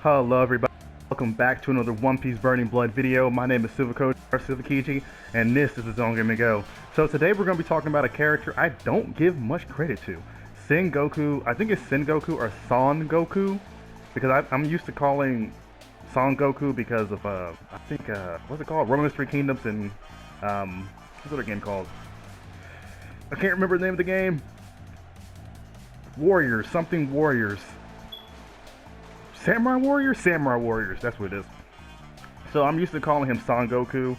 Hello everybody, welcome back to another One Piece Burning Blood video. My name is Silvokiji, and this is TheZoneGamingGo. So today we're going to be talking about a character I don't give much credit to. Sengoku, I think it's Sengoku or Songoku, because I'm used to calling Songoku because of, I think, what's it called? Roman Three Kingdoms and, what's the game called? I can't remember the name of the game. Warriors, something Warriors. Samurai Warriors, that's what it is. So I'm used to calling him Sengoku,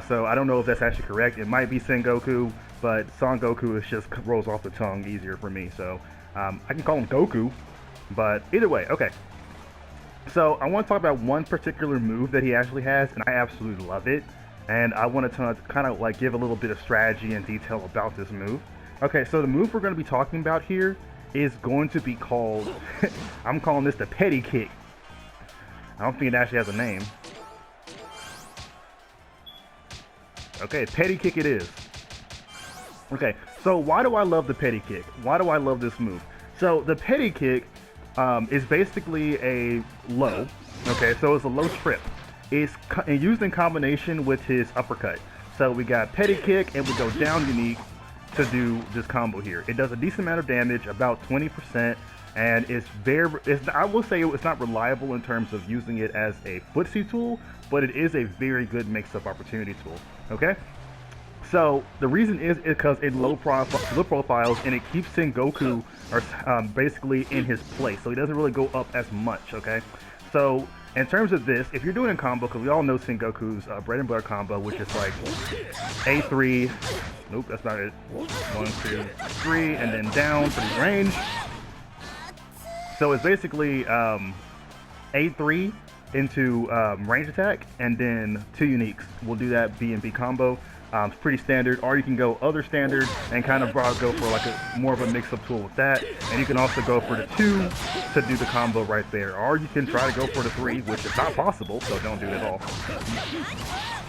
so I don't know if that's actually correct. It might be Sengoku, but Sengoku is just rolls off the tongue easier for me, so I can call him Goku, but either way, okay. So I want to talk about one particular move that he actually has, and I absolutely love it, and I want to kind of like give a little bit of strategy and detail about this move. Okay, so the move we're going to be talking about here is going to be called, I'm calling this the petty kick. I don't think it actually has a name. Okay, petty kick it is. Okay, so why do I love the petty kick? Why do I love this move? So the petty kick is basically a low. Okay, so it's a low trip. It's used in combination with his uppercut. So we got petty kick and we go down unique to do this combo here. It does a decent amount of damage, about 20%, and I will say it's not reliable in terms of using it as a footsie tool, but it is a very good mix-up opportunity tool. Okay, so the reason is because it low profiles and it keeps Sengoku basically in his place, so he doesn't really go up as much. Okay, so in terms of this, if you're doing a combo, because we all know Sengoku's bread and butter combo, which is like A3, nope, that's not it, 1, 2, 3, and then down for the range. So it's basically A3 into range attack, and then 2 uniques. We'll do that B and B combo. It's pretty standard, or you can go other standard and kind of go for like more of a mix-up tool with that, and you can also go for the 2 to do the combo right there, or you can try to go for the 3, which is not possible, so don't do it at all.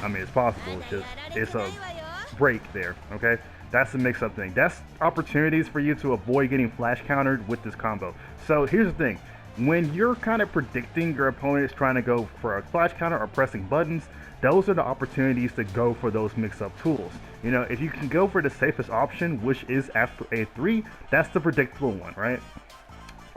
I mean, it's possible, it's a break there. Okay, that's the mix-up thing. That's opportunities for you to avoid getting flash countered with this combo. So here's the thing, when you're kind of predicting your opponent is trying to go for a flash counter or pressing buttons, those are the opportunities to go for those mix-up tools. You know, if you can go for the safest option, which is after A3, that's the predictable one, right?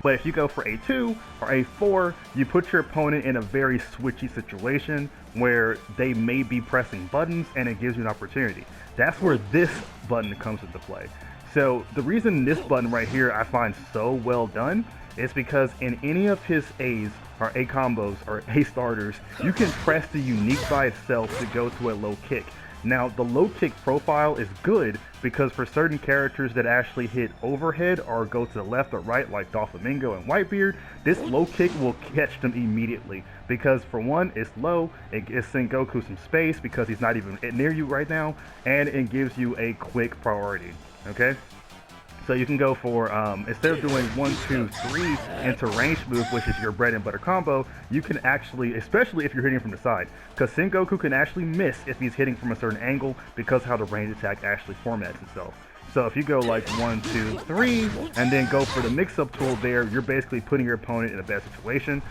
But if you go for A2 or A4, you put your opponent in a very switchy situation where they may be pressing buttons, and it gives you an opportunity. That's where this button comes into play. So the reason this button right here I find so well done is because in any of his A's or A combos or A starters, you can press the unique by itself to go to a low kick. Now the low kick profile is good because for certain characters that actually hit overhead or go to the left or right, like Doflamingo and Whitebeard, this low kick will catch them immediately, because for one, it's low, it gives Sengoku some space because he's not even near you right now, and it gives you a quick priority. Okay, so you can go for, instead of doing 1, 2, 3 into range move, which is your bread and butter combo, you can actually, especially if you're hitting from the side, because Sengoku can actually miss if he's hitting from a certain angle because how the range attack actually formats itself. So if you go like 1, 2, 3, and then go for the mix-up tool there, you're basically putting your opponent in a bad situation.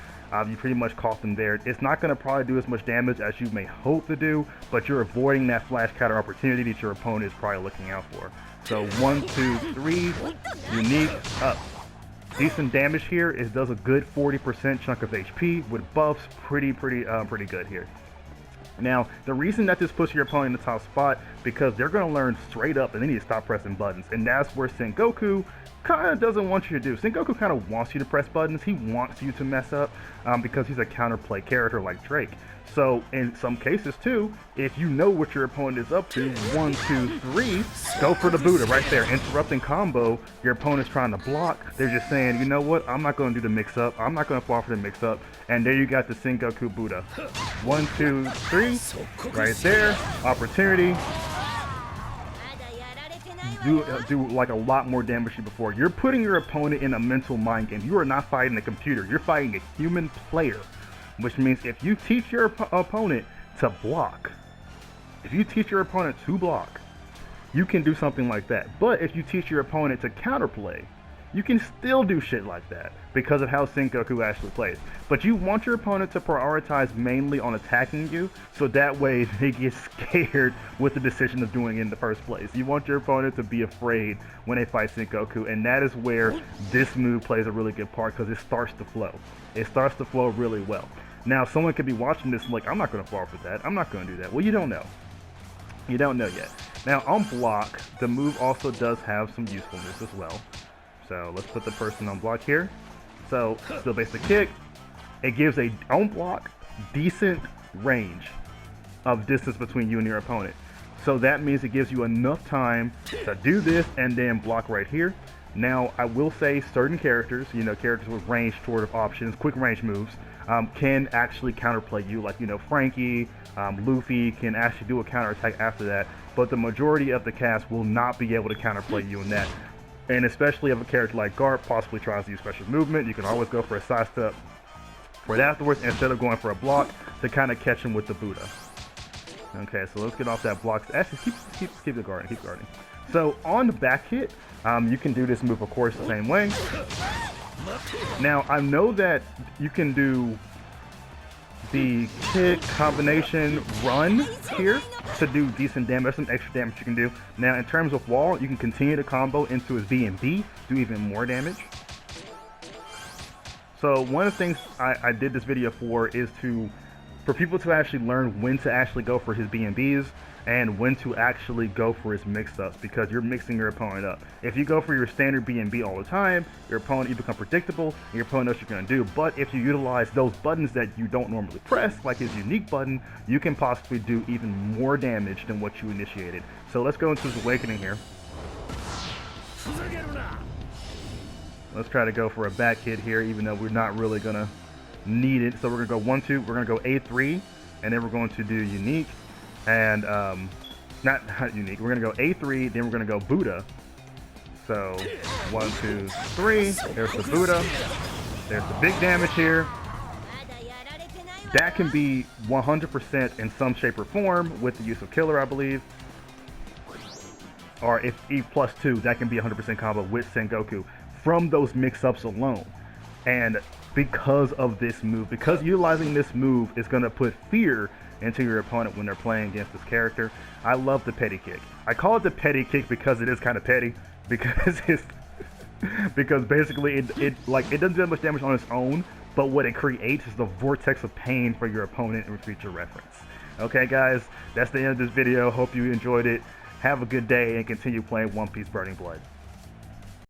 You pretty much caught them there. It's not going to probably do as much damage as you may hope to do, but you're avoiding that flash counter opportunity that your opponent is probably looking out for. So 1, 2, 3, unique, up. Decent damage here. It does a good 40% chunk of HP with buffs. Pretty good here. Now, the reason that this puts your opponent in the top spot, because they're going to learn straight up and they need to stop pressing buttons, and that's where Sengoku kind of doesn't want you to do. Sengoku kind of wants you to press buttons. He wants you to mess up because he's a counterplay character like Drake. So in some cases too, if you know what your opponent is up to, 1, 2, 3, go for the Buddha right there. Interrupting combo, your opponent's trying to block. They're just saying, you know what, I'm not going to do the mix-up. I'm not going to fall for the mix-up. And there you got the Sengoku Buddha. 1, 2, 3, right there. Opportunity. Do like a lot more damage than before. You're putting your opponent in a mental mind game. You are not fighting a computer. You're fighting a human player. Which means if you teach your opponent to block, you can do something like that. But if you teach your opponent to counterplay, you can still do shit like that because of how Sengoku actually plays. But you want your opponent to prioritize mainly on attacking you, so that way they get scared with the decision of doing it in the first place. You want your opponent to be afraid when they fight Sengoku, and that is where this move plays a really good part because it starts to flow. It starts to flow really well. Now, someone could be watching this and like, I'm not going to fall for that. I'm not going to do that. Well, you don't know. You don't know yet. Now, on block, the move also does have some usefulness as well. So let's put the person on block here. So still basic kick. It gives a on block decent range of distance between you and your opponent. So that means it gives you enough time to do this and then block right here. Now, I will say certain characters, you know, characters with range sort of options, quick range moves, can actually counterplay you. Like, you know, Frankie, Luffy can actually do a counterattack after that. But the majority of the cast will not be able to counterplay you in that. And especially if a character like Garp possibly tries to use special movement, you can always go for a sidestep right afterwards instead of going for a block to kind of catch him with the Buddha. Okay, so let's get off that block. Actually, keep the guarding, keep guarding. So on the back hit, you can do this move, of course, the same way. Now, I know that you can do the kick combination run here to do decent damage. There's some extra damage you can do. Now, in terms of wall, you can continue to combo into his B and B, do even more damage. So one of the things I did this video for is for people to actually learn when to actually go for his B and Bs and when to actually go for his mix-ups, because you're mixing your opponent up. If you go for your standard B and B all the time, your opponent, you become predictable, and your opponent knows what you're going to do. But if you utilize those buttons that you don't normally press, like his unique button, you can possibly do even more damage than what you initiated. So let's go into his awakening here. Let's try to go for a back hit here, even though we're not really going to need it. So we're going to go 1-2, we're going to go A3, and then we're going to do unique. And not unique. We're gonna go A3, then we're gonna go Buddha. So 1, 2, 3. There's the Buddha. There's the big damage here. That can be 100% in some shape or form with the use of Killer, I believe. Or if E+2, that can be 100% combo with Sengoku from those mix-ups alone. And because of this move, because utilizing this move is gonna put fear into your opponent when they're playing against this character. I love the petty kick. I call it the petty kick because it is kind of petty, because it's because basically it doesn't do that much damage on its own, but what it creates is the vortex of pain for your opponent in future reference. Okay, guys, that's the end of this video. Hope you enjoyed it. Have a good day and continue playing One Piece Burning Blood.